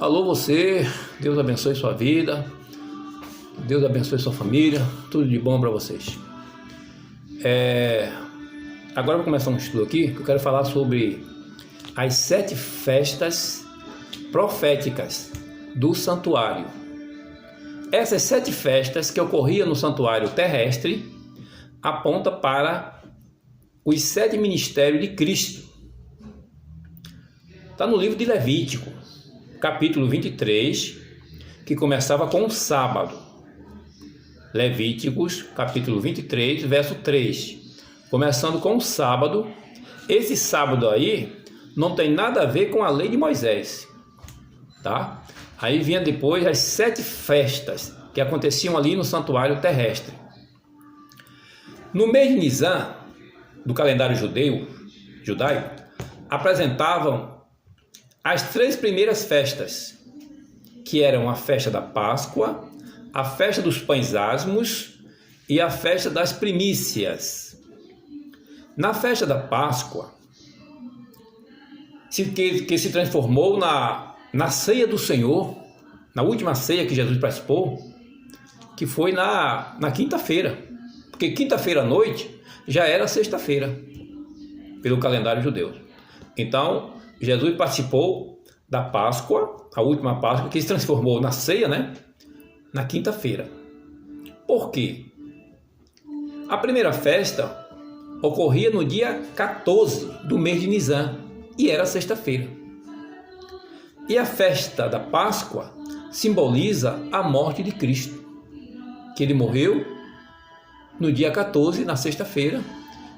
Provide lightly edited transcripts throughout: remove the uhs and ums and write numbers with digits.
Alô você, Deus abençoe sua vida, Deus abençoe sua família, tudo de bom para vocês. Agora eu vou começar um estudo aqui que eu quero falar sobre as 7 festas proféticas do santuário. Essas 7 festas que ocorriam no santuário terrestre apontam para os 7 ministérios de Cristo. Está no livro de Levítico, capítulo 23, que começava com o sábado. Levíticos, capítulo 23, verso 3. Começando com o sábado. Esse sábado aí não tem nada a ver com a lei de Moisés, tá? Aí vinha depois as 7 festas que aconteciam ali no santuário terrestre. No mês de Nisan, do calendário judaico, apresentavam as 3 primeiras festas, que eram a festa da Páscoa, a festa dos pães asmos e a festa das primícias. Na festa da Páscoa, que se transformou na ceia do Senhor, na última ceia que Jesus participou, que foi na quinta-feira, porque quinta-feira à noite já era sexta-feira, pelo calendário judeu. Então, Jesus participou da Páscoa, a última Páscoa, que se transformou na ceia, na quinta-feira. Por quê? A primeira festa ocorria no dia 14 do mês de Nisan e era sexta-feira. E a festa da Páscoa simboliza a morte de Cristo, que ele morreu no dia 14, na sexta-feira,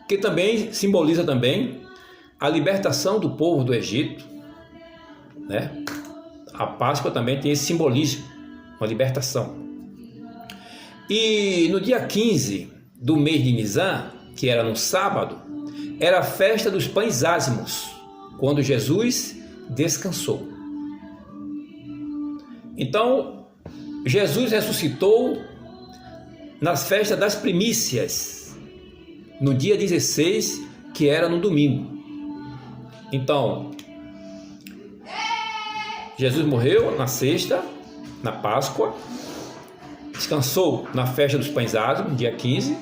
que também simboliza também a libertação do povo do Egito, A Páscoa também tem esse simbolismo, uma libertação. E no dia 15 do mês de Nisan, que era no sábado, era a festa dos pães asmos, quando Jesus descansou. Então, Jesus ressuscitou nas festas das primícias, no dia 16, que era no domingo. Então, Jesus morreu na sexta, na Páscoa, descansou na festa dos pães asmos, dia 15,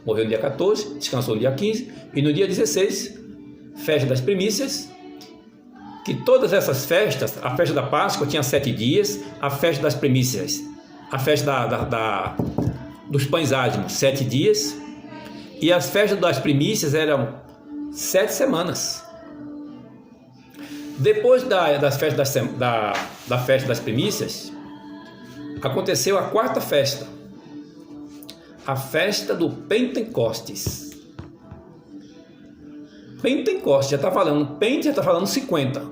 morreu no dia 14, descansou no dia 15, e no dia 16, festa das primícias, que todas essas festas, a festa da Páscoa tinha 7 dias, a festa das primícias, a festa dos pães asmos, 7 dias, e as festas das primícias eram 7 semanas. Depois da festa das primícias, aconteceu a 4ª festa, a festa do Pentecostes. Pentecostes, já está falando, Pente já está falando 50.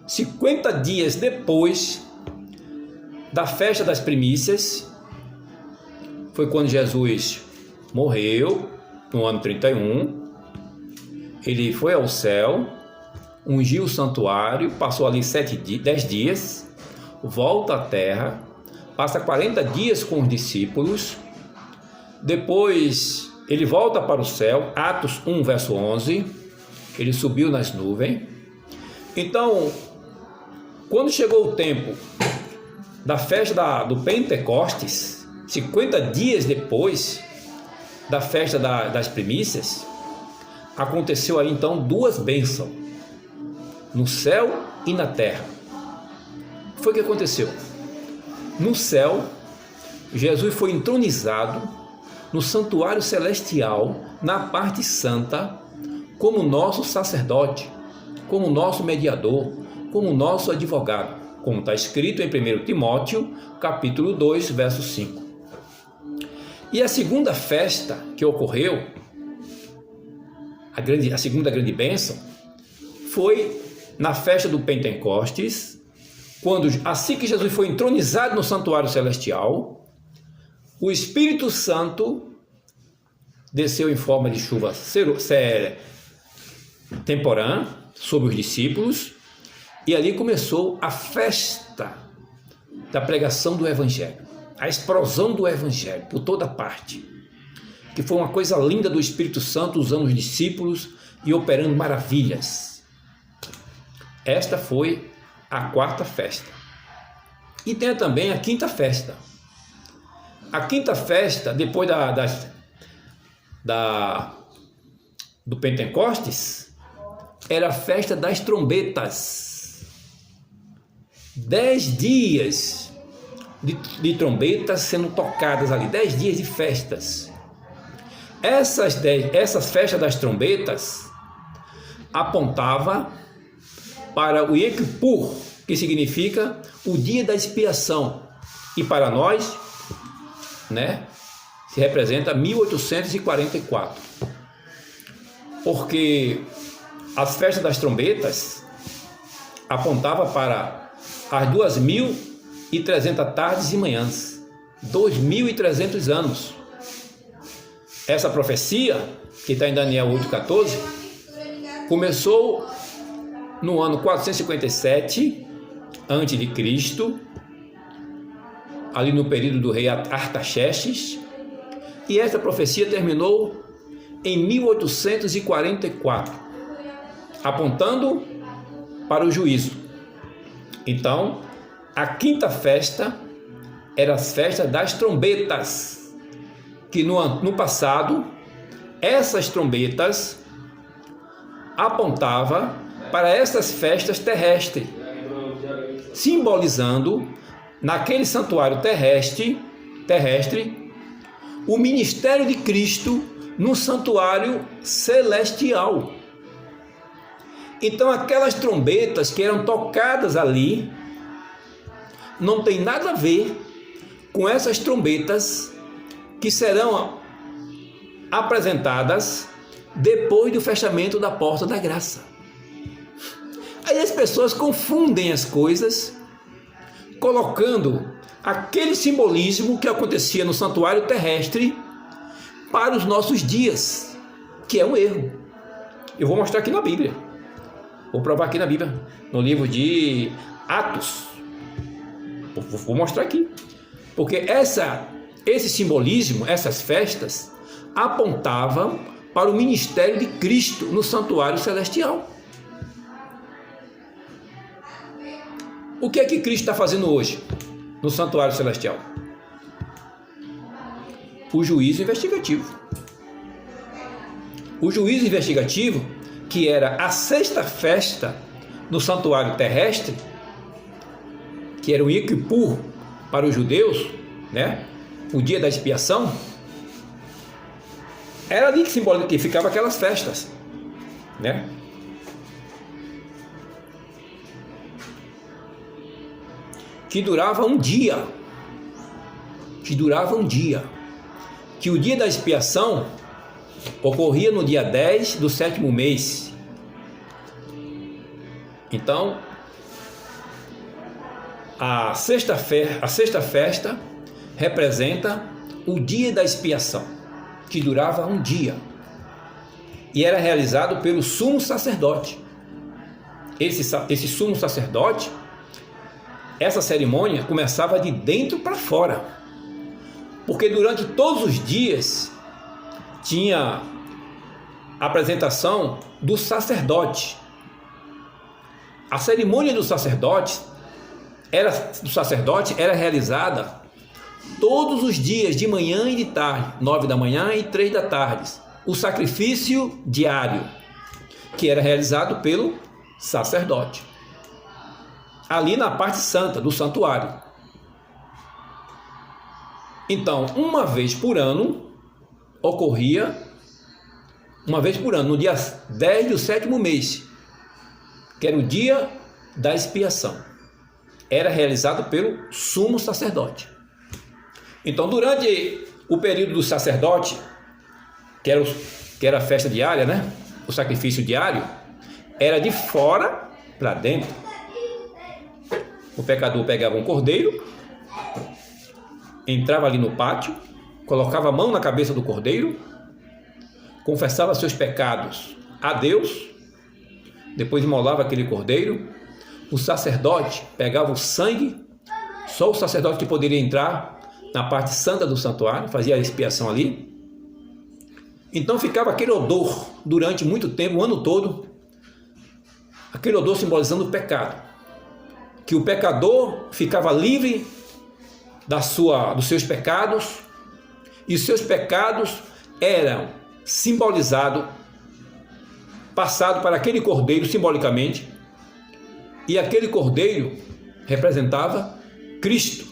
50 dias depois da festa das primícias, foi quando Jesus morreu, no ano 31, ele foi ao céu, ungiu o santuário, passou ali 10 dias, volta à terra, passa 40 dias com os discípulos, depois ele volta para o céu, Atos 1, verso 11, ele subiu nas nuvens. Então, quando chegou o tempo da festa do Pentecostes, 50 dias depois da festa das primícias, aconteceu aí então 2 bênçãos, no céu e na terra. O que foi que aconteceu? No céu, Jesus foi entronizado no santuário celestial, na parte santa, como nosso sacerdote, como nosso mediador, como nosso advogado, como está escrito em 1 Timóteo, capítulo 2, verso 5. E a segunda festa que ocorreu, a segunda grande bênção, foi na festa do Pentecostes, quando, assim que Jesus foi entronizado no santuário celestial, o Espírito Santo desceu em forma de chuva temporã sobre os discípulos, e ali começou a festa da pregação do Evangelho, a explosão do Evangelho por toda parte, que foi uma coisa linda do Espírito Santo usando os discípulos e operando maravilhas. Esta foi a quarta festa. E tem também a quinta festa. A quinta festa, depois do Pentecostes, era a festa das trombetas. 10 dias de trombetas sendo tocadas ali, 10 dias de festas. Essas festas das trombetas apontava para o Yom Kippur, que significa o dia da expiação. E para nós, né, se representa 1844. Porque as festas das trombetas apontavam para as 2.300 tardes e manhãs, 2.300 anos. Essa profecia, que está em Daniel 8,14, começou no ano 457 a.C., ali no período do rei Artaxerxes, e essa profecia terminou em 1844, apontando para o juízo. Então, a quinta festa era a festa das trombetas, que no passado, essas trombetas apontavam para essas festas terrestres, simbolizando naquele santuário terrestre o ministério de Cristo no santuário celestial. Então aquelas trombetas que eram tocadas ali não tem nada a ver com essas trombetas que serão apresentadas depois do fechamento da porta da graça. Aí as pessoas confundem as coisas, colocando aquele simbolismo que acontecia no santuário terrestre para os nossos dias, que é um erro. Eu vou mostrar aqui na Bíblia, vou provar aqui na Bíblia, no livro de Atos, vou mostrar aqui, porque esse simbolismo, essas festas, apontavam para o ministério de Cristo no santuário celestial. O que é que Cristo está fazendo hoje no santuário celestial? O juízo investigativo. O juízo investigativo, que era a sexta festa no santuário terrestre, que era o Yom Kippur para os judeus, né? O dia da expiação, era ali que ficavam aquelas festas, né? Que durava um dia, que o dia da expiação ocorria no dia 10 do 7º mês. Então, a sexta festa representa o dia da expiação, que durava um dia, e era realizado pelo sumo sacerdote. Esse sumo sacerdote, essa cerimônia começava de dentro para fora, porque durante todos os dias tinha a apresentação do sacerdote. A cerimônia do sacerdote era realizada todos os dias, de manhã e de tarde, 9 da manhã e 3 da tarde. O sacrifício diário, que era realizado pelo sacerdote, ali na parte santa do santuário. Então, uma vez por ano, no dia 10 do 7º mês, que era o dia da expiação, era realizado pelo sumo sacerdote. Então, durante o período do sacerdote, que era a festa diária, né? O sacrifício diário, era de fora para dentro. O pecador pegava um cordeiro, entrava ali no pátio, colocava a mão na cabeça do cordeiro, confessava seus pecados a Deus, depois imolava aquele cordeiro. O sacerdote pegava o sangue, só o sacerdote que poderia entrar na parte santa do santuário, fazia a expiação ali. Então ficava aquele odor durante muito tempo, o ano todo, aquele odor simbolizando o pecado. que o pecador ficava livre dos seus pecados, e os seus pecados eram simbolizados, passados para aquele cordeiro simbolicamente, e aquele cordeiro representava Cristo,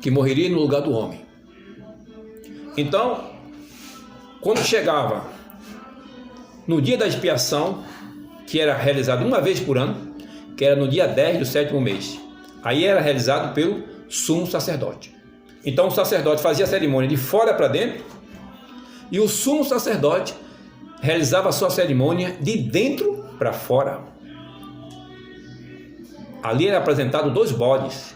que morreria no lugar do homem. Então, quando chegava no dia da expiação, que era realizado uma vez por ano, que era no dia 10 do 7º mês, aí era realizado pelo sumo sacerdote. Então o sacerdote fazia a cerimônia de fora para dentro, e o sumo sacerdote realizava a sua cerimônia de dentro para fora. Ali era apresentado 2 bodes,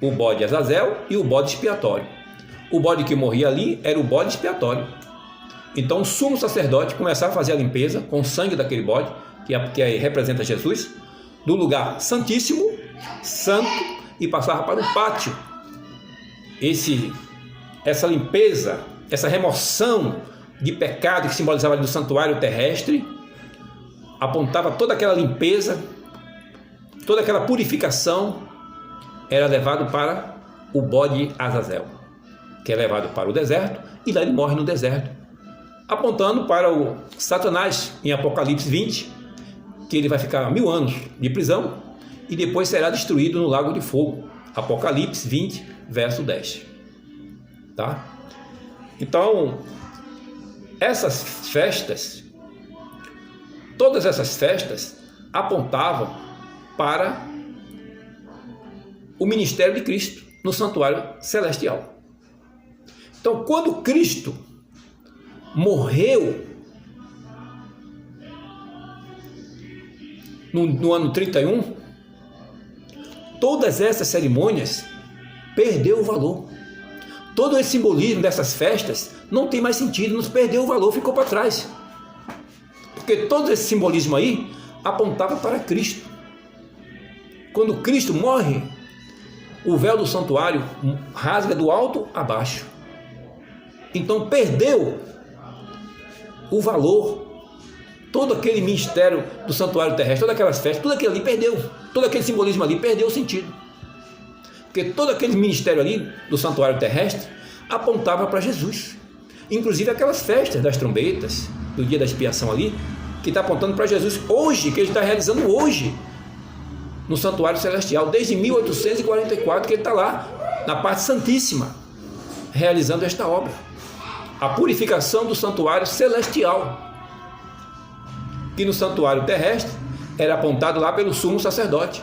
o bode Azazel e o bode expiatório. O bode que morria ali era o bode expiatório. Então o sumo sacerdote começava a fazer a limpeza com o sangue daquele bode, que aí representa Jesus, do lugar santíssimo, santo, e passava para o pátio. Essa limpeza, essa remoção de pecado que simbolizava ali do santuário terrestre, apontava toda aquela limpeza, toda aquela purificação, era levado para o bode Azazel, que é levado para o deserto, e lá ele morre no deserto, apontando para o Satanás em Apocalipse 20, que ele vai ficar 1000 anos de prisão e depois será destruído no lago de fogo. Apocalipse 20, verso 10. Tá? Então, essas festas, todas essas festas apontavam para o ministério de Cristo no santuário celestial. Então, quando Cristo morreu no ano 31, todas essas cerimônias perdeu o valor. Todo esse simbolismo dessas festas não tem mais sentido, nos perdeu o valor, ficou para trás. Porque todo esse simbolismo aí apontava para Cristo. Quando Cristo morre, o véu do santuário rasga do alto a baixo. Então perdeu o valor. Todo aquele mistério do santuário terrestre, todas aquelas festas, tudo aquilo ali perdeu. Todo aquele simbolismo ali perdeu o sentido. Porque todo aquele ministério ali do santuário terrestre apontava para Jesus. Inclusive aquelas festas das trombetas, do dia da expiação ali, que está apontando para Jesus hoje, que ele está realizando hoje no santuário celestial, desde 1844, que ele está lá, na parte santíssima, realizando esta obra. A purificação do santuário celestial, que no santuário terrestre era apontado lá pelo sumo sacerdote.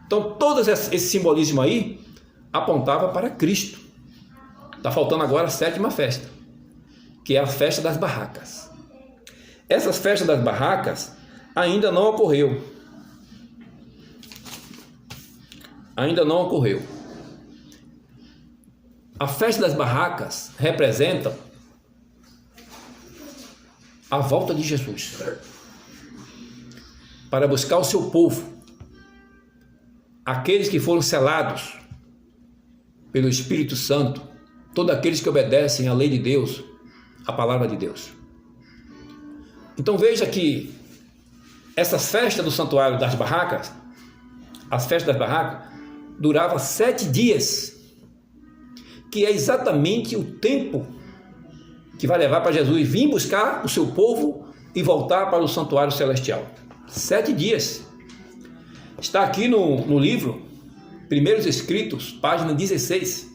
Então todo esse simbolismo aí apontava para Cristo. Está faltando agora a 7ª festa, que é a festa das barracas. Essas festas das barracas ainda não ocorreu. Ainda não ocorreu. A festa das barracas representa a volta de Jesus para buscar o seu povo, aqueles que foram selados pelo Espírito Santo, todos aqueles que obedecem à lei de Deus, à palavra de Deus. Então veja que essas festas do santuário das barracas, as festas das barracas, duravam 7 dias, que é exatamente o tempo que vai levar para Jesus vir buscar o seu povo e voltar para o santuário celestial. 7 dias. Está aqui no livro Primeiros Escritos, página 16.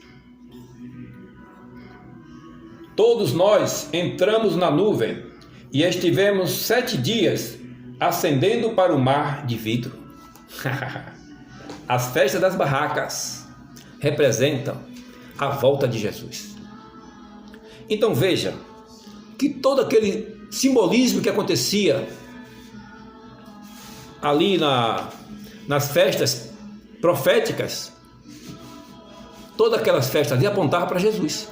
Todos nós entramos na nuvem e estivemos 7 dias ascendendo para o mar de vidro. As festas das barracas representam a volta de Jesus. Então veja que todo aquele simbolismo que acontecia ali nas festas proféticas, todas aquelas festas ali apontavam para Jesus.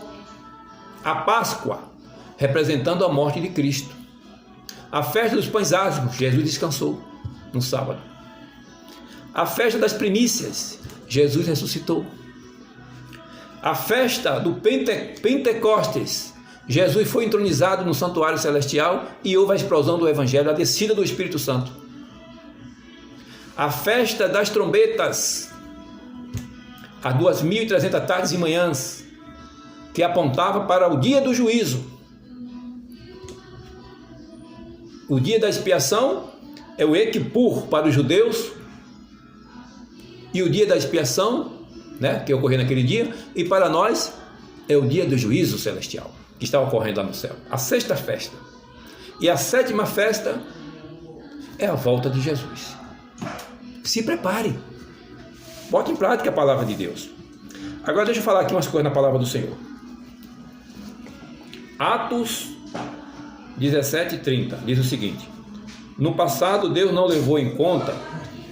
A Páscoa representando a morte de Cristo. A festa dos pães ázimos, Jesus descansou no sábado. A festa das primícias, Jesus ressuscitou. A festa do Pentecostes, Jesus foi entronizado no santuário celestial e houve a explosão do Evangelho, a descida do Espírito Santo. a festa das trombetas, as 2.300 tardes e manhãs, que apontava para o dia do juízo. O dia da expiação é o Equipur para os judeus, e o dia da expiação, né, que ocorreu naquele dia, e para nós é o dia do juízo celestial, que está ocorrendo lá no céu, a sexta festa. E a sétima festa é a volta de Jesus. Se prepare, bote em prática a palavra de Deus. Agora deixa eu falar aqui umas coisas na palavra do Senhor. Atos 17:30 diz o seguinte: no passado Deus não levou em conta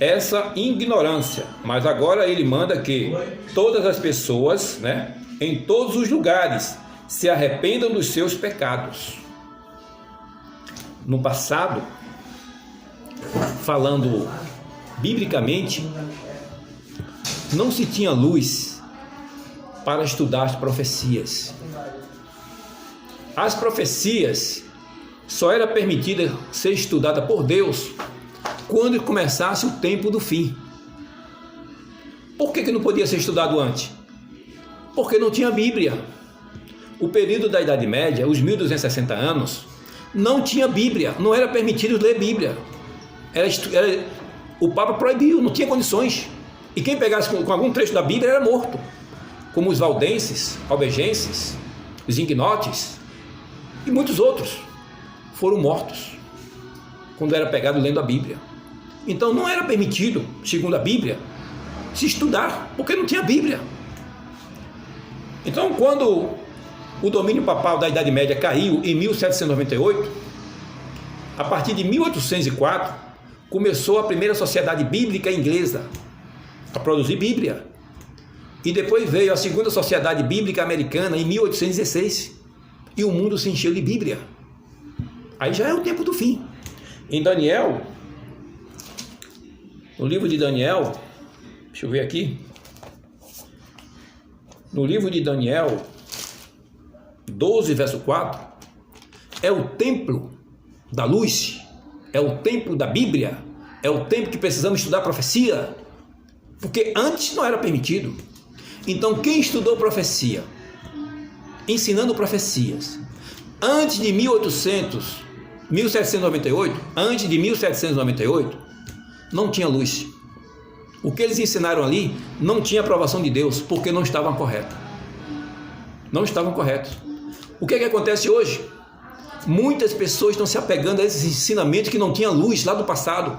essa ignorância, mas agora Ele manda que todas as pessoas, né, em todos os lugares, se arrependam dos seus pecados. No passado, falando biblicamente, não se tinha luz para estudar as profecias. As profecias só era permitida ser estudada por Deus quando começasse o tempo do fim. Por que não podia ser estudado antes? Porque não tinha Bíblia. O período da Idade Média, os 1260 anos, não tinha Bíblia, não era permitido ler Bíblia. O Papa proibiu, não tinha condições. E quem pegasse com algum trecho da Bíblia era morto, como os valdenses, albigenses, os ignotes e muitos outros foram mortos quando era pegado lendo a Bíblia. Então não era permitido, segundo a Bíblia, se estudar, porque não tinha Bíblia. Então, quando o domínio papal da Idade Média caiu em 1798, a partir de 1804, começou a primeira sociedade bíblica inglesa a produzir Bíblia. E depois veio a segunda sociedade bíblica americana em 1816. E o mundo se encheu de Bíblia. Aí já é o tempo do fim. Em Daniel, no livro de Daniel, deixa eu ver aqui. No livro de Daniel 12, verso 4, é o templo da luz, é o templo da Bíblia, é o templo que precisamos estudar profecia, porque antes não era permitido. Então, quem estudou profecia, ensinando profecias, antes de 1798, não tinha luz. O que eles ensinaram ali não tinha aprovação de Deus, porque não estavam corretos. Não estavam corretos. O que acontece hoje? Muitas pessoas estão se apegando a esses ensinamentos que não tinha luz lá do passado.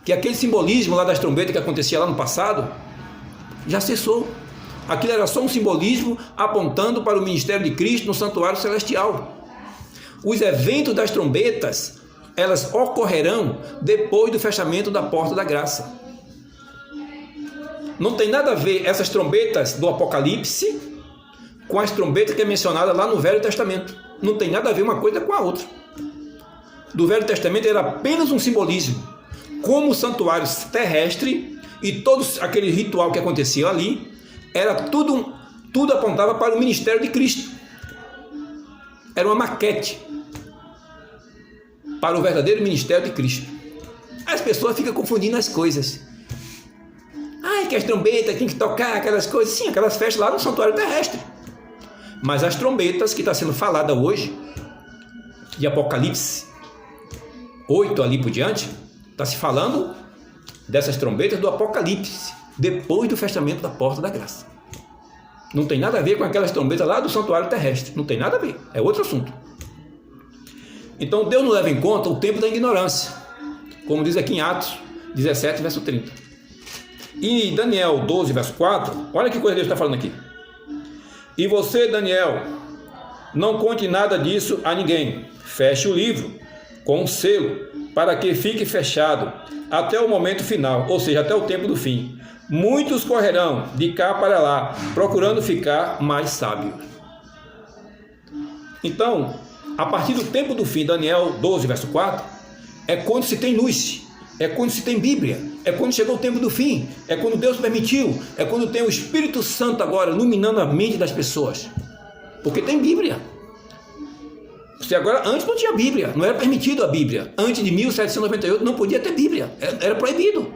Que aquele simbolismo lá das trombetas que acontecia lá no passado, já cessou. Aquilo era só um simbolismo apontando para o ministério de Cristo no santuário celestial. Os eventos das trombetas, elas ocorrerão depois do fechamento da porta da graça. Não tem nada a ver essas trombetas do Apocalipse com as trombetas que é mencionada lá no Velho Testamento. Não tem nada a ver uma coisa com a outra. Do Velho Testamento era apenas um simbolismo, como o santuário terrestre e todo aquele ritual que acontecia ali, era tudo apontava para o ministério de Cristo. Era uma maquete para o verdadeiro ministério de Cristo. As pessoas ficam confundindo as coisas. Ai, que as trombetas tem que tocar aquelas coisas. Sim, aquelas festas lá no santuário terrestre. Mas as trombetas que está sendo falada hoje, de Apocalipse 8 ali por diante, está se falando dessas trombetas do Apocalipse, depois do fechamento da porta da graça. Não tem nada a ver com aquelas trombetas lá do santuário terrestre. Não tem nada a ver, é outro assunto. Então Deus não leva em conta o tempo da ignorância, como diz aqui em Atos 17, verso 30. E Daniel 12, verso 4, olha que coisa Deus está falando aqui. E você, Daniel, não conte nada disso a ninguém. Feche o livro com um selo, para que fique fechado até o momento final, ou seja, até o tempo do fim. Muitos correrão de cá para lá, procurando ficar mais sábios. Então, a partir do tempo do fim, Daniel 12, verso 4, é quando se tem luz, é quando se tem Bíblia, é quando chegou o tempo do fim, é quando Deus permitiu, é quando tem o Espírito Santo agora iluminando a mente das pessoas, porque tem Bíblia. Você agora, antes não tinha Bíblia, não era permitido a Bíblia. Antes de 1798 não podia ter Bíblia, era proibido.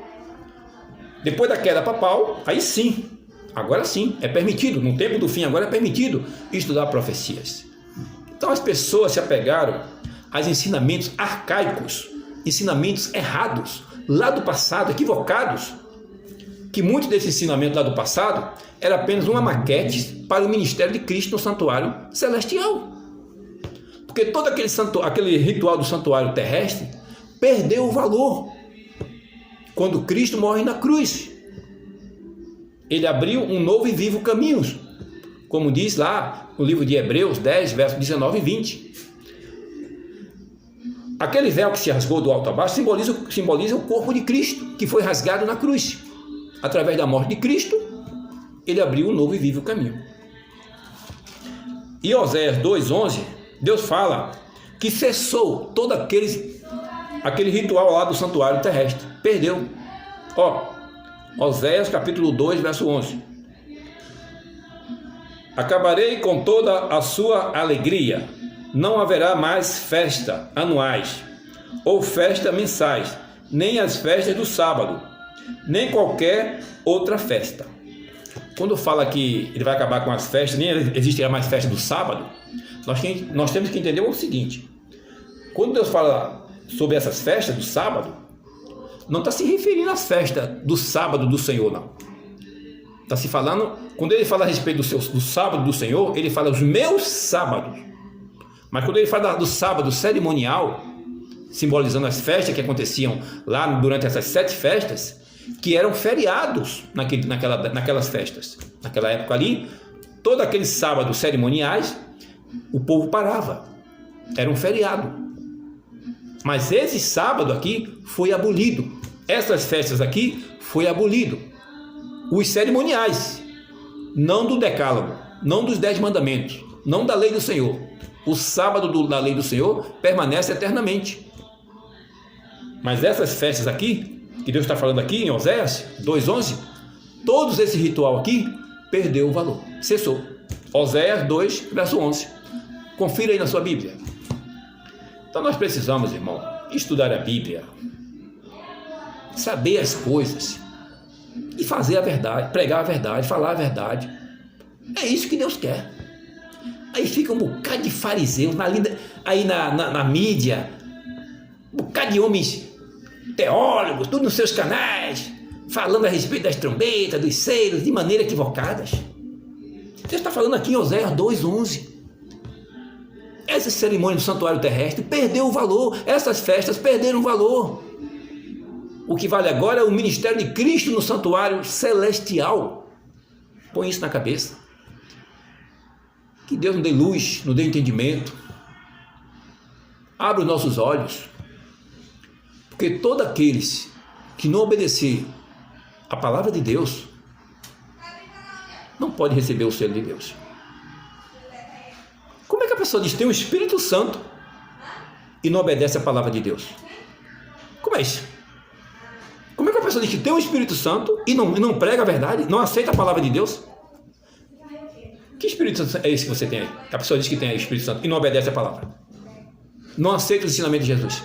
Depois da queda papal, aí sim, agora sim, é permitido. No tempo do fim, agora é permitido estudar profecias. Então as pessoas se apegaram aos ensinamentos arcaicos, ensinamentos errados, lá do passado, equivocados, que muito desse ensinamento lá do passado era apenas uma maquete para o ministério de Cristo no santuário celestial. Porque todo aquele ritual do santuário terrestre perdeu o valor quando Cristo morre na cruz. Ele abriu um novo e vivo caminho, como diz lá no livro de Hebreus 10, versos 19 e 20. Aquele véu que se rasgou do alto a baixo simboliza o corpo de Cristo, que foi rasgado na cruz. Através da morte de Cristo, ele abriu um novo e vivo caminho. E Oséias 2:11, Deus fala que cessou todo aquele ritual lá do santuário terrestre. Perdeu. Oséias capítulo 2, verso 11. Acabarei com toda a sua alegria. Não haverá mais festa anuais, ou festa mensais, nem as festas do sábado, nem qualquer outra festa. Quando fala que ele vai acabar com as festas, nem existirá mais festa do sábado, nós temos que entender o seguinte: quando Deus fala sobre essas festas do sábado, não está se referindo às festas do sábado do Senhor, não. Está se falando, quando ele fala a respeito do sábado do Senhor, ele fala os meus sábados. Mas quando ele fala do sábado cerimonial, simbolizando as festas que aconteciam lá durante essas 7 festas, que eram feriados naquelas festas. Naquela época ali, todos aqueles sábados cerimoniais, o povo parava. Era um feriado. Mas esse sábado aqui foi abolido. Essas festas aqui foi abolido. Os cerimoniais, não do decálogo, não dos 10 mandamentos, não da lei do Senhor. O sábado da lei do Senhor permanece eternamente. Mas essas festas aqui, que Deus está falando aqui em Oséias 2:11, todos esse ritual aqui perdeu o valor, cessou. Oséias 2, verso 11. Confira aí na sua Bíblia. Então nós precisamos, irmão, estudar a Bíblia, saber as coisas e fazer a verdade, pregar a verdade, falar a verdade. É isso que Deus quer. Aí fica um bocado de fariseus aí na mídia, um bocado de homens teólogos, tudo nos seus canais, falando a respeito das trombetas, dos selos, de maneira equivocadas. Deus está falando aqui em Oséias 2:11. Essa cerimônia do santuário terrestre perdeu o valor, essas festas perderam o valor. O que vale agora é o ministério de Cristo no santuário celestial. Põe isso na cabeça. Que Deus nos dê luz, nos dê entendimento. Abra os nossos olhos. Porque todos aqueles que não obedecer a palavra de Deus não pode receber o selo de Deus. Como é que a pessoa diz que tem um Espírito Santo e não obedece a palavra de Deus? Como é isso? Como é que a pessoa diz que tem um Espírito Santo e não prega a verdade, não aceita a palavra de Deus? Que Espírito Santo é esse que você tem aí? A pessoa diz que tem o Espírito Santo e não obedece a palavra. Não aceita o ensinamento de Jesus.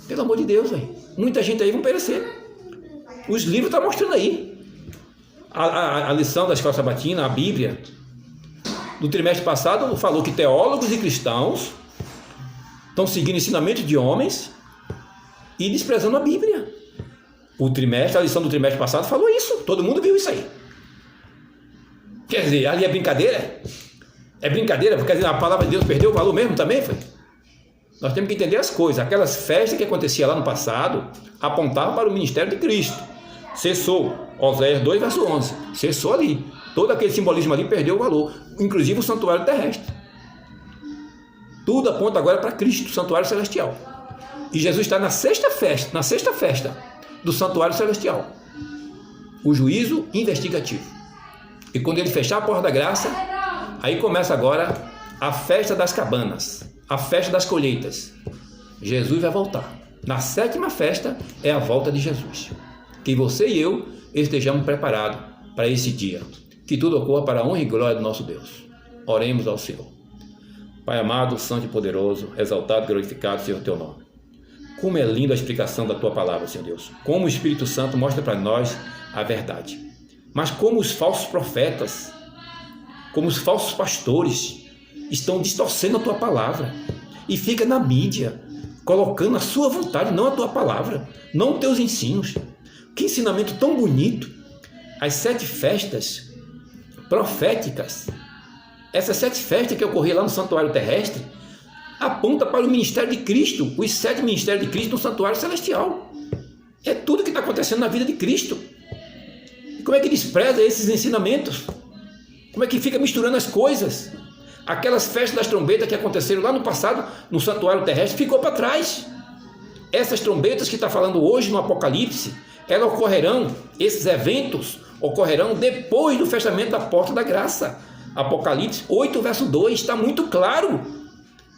Pelo amor de Deus, véio. Muita gente aí vai perecer. Os livros estão mostrando aí. A lição da Escola Sabatina, a Bíblia, do trimestre passado, falou que teólogos e cristãos estão seguindo ensinamentos de homens e desprezando a Bíblia. A lição do trimestre passado falou isso. Todo mundo viu isso aí. Quer dizer, ali é brincadeira? É brincadeira? Quer dizer, a palavra de Deus perdeu o valor mesmo também? Foi? Nós temos que entender as coisas. Aquelas festas que aconteciam lá no passado apontavam para o ministério de Cristo. Cessou. Oséias 2, verso 11. Cessou ali. Todo aquele simbolismo ali perdeu o valor. Inclusive o santuário terrestre. Tudo aponta agora para Cristo, o santuário celestial. E Jesus está na sexta festa do santuário celestial. O juízo investigativo. E quando ele fechar a porta da graça, aí começa agora a festa das cabanas, a festa das colheitas. Jesus vai voltar. Na 7ª festa é a volta de Jesus. Que você e eu estejamos preparados para esse dia. Que tudo ocorra para a honra e glória do nosso Deus. Oremos ao Senhor. Pai amado, santo e poderoso, exaltado e glorificado seja o teu nome. Como é linda a explicação da tua palavra, Senhor Deus. Como o Espírito Santo mostra para nós a verdade. Mas como os falsos profetas, como os falsos pastores estão distorcendo a tua palavra e fica na mídia, colocando a sua vontade, não a tua palavra, não os teus ensinos. Que ensinamento tão bonito! As 7 festas proféticas, essas 7 festas que ocorriam lá no santuário terrestre, aponta para o ministério de Cristo, os 7 ministérios de Cristo no santuário celestial. É tudo que está acontecendo na vida de Cristo. E como é que despreza esses ensinamentos? Como é que fica misturando as coisas? Aquelas festas das trombetas que aconteceram lá no passado, no santuário terrestre, ficou para trás. Essas trombetas que está falando hoje no Apocalipse, elas ocorrerão, esses eventos ocorrerão depois do fechamento da porta da graça. Apocalipse 8, verso 2, está muito claro.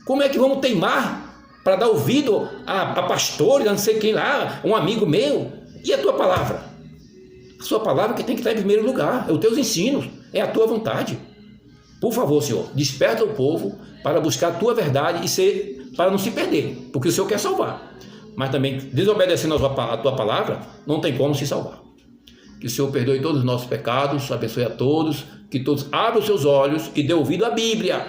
Como é que vamos teimar para dar ouvido a pastores, a não sei quem lá, um amigo meu? E a tua palavra? A sua palavra que tem que estar em primeiro lugar, é os teus ensinos, é a tua vontade. Por favor, Senhor, desperta o povo para buscar a tua verdade e para não se perder, porque o Senhor quer salvar. Mas também, desobedecendo a tua palavra, não tem como se salvar. Que o Senhor perdoe todos os nossos pecados, abençoe a todos, que todos abram os seus olhos e dê ouvido à Bíblia.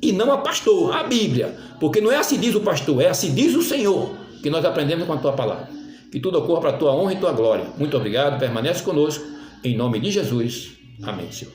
E não a pastor, a Bíblia. Porque não é assim diz o pastor, é assim diz o Senhor, que nós aprendemos com a tua palavra. Que tudo ocorra para a tua honra e tua glória. Muito obrigado, permanece conosco. Em nome de Jesus. Amém, Senhor.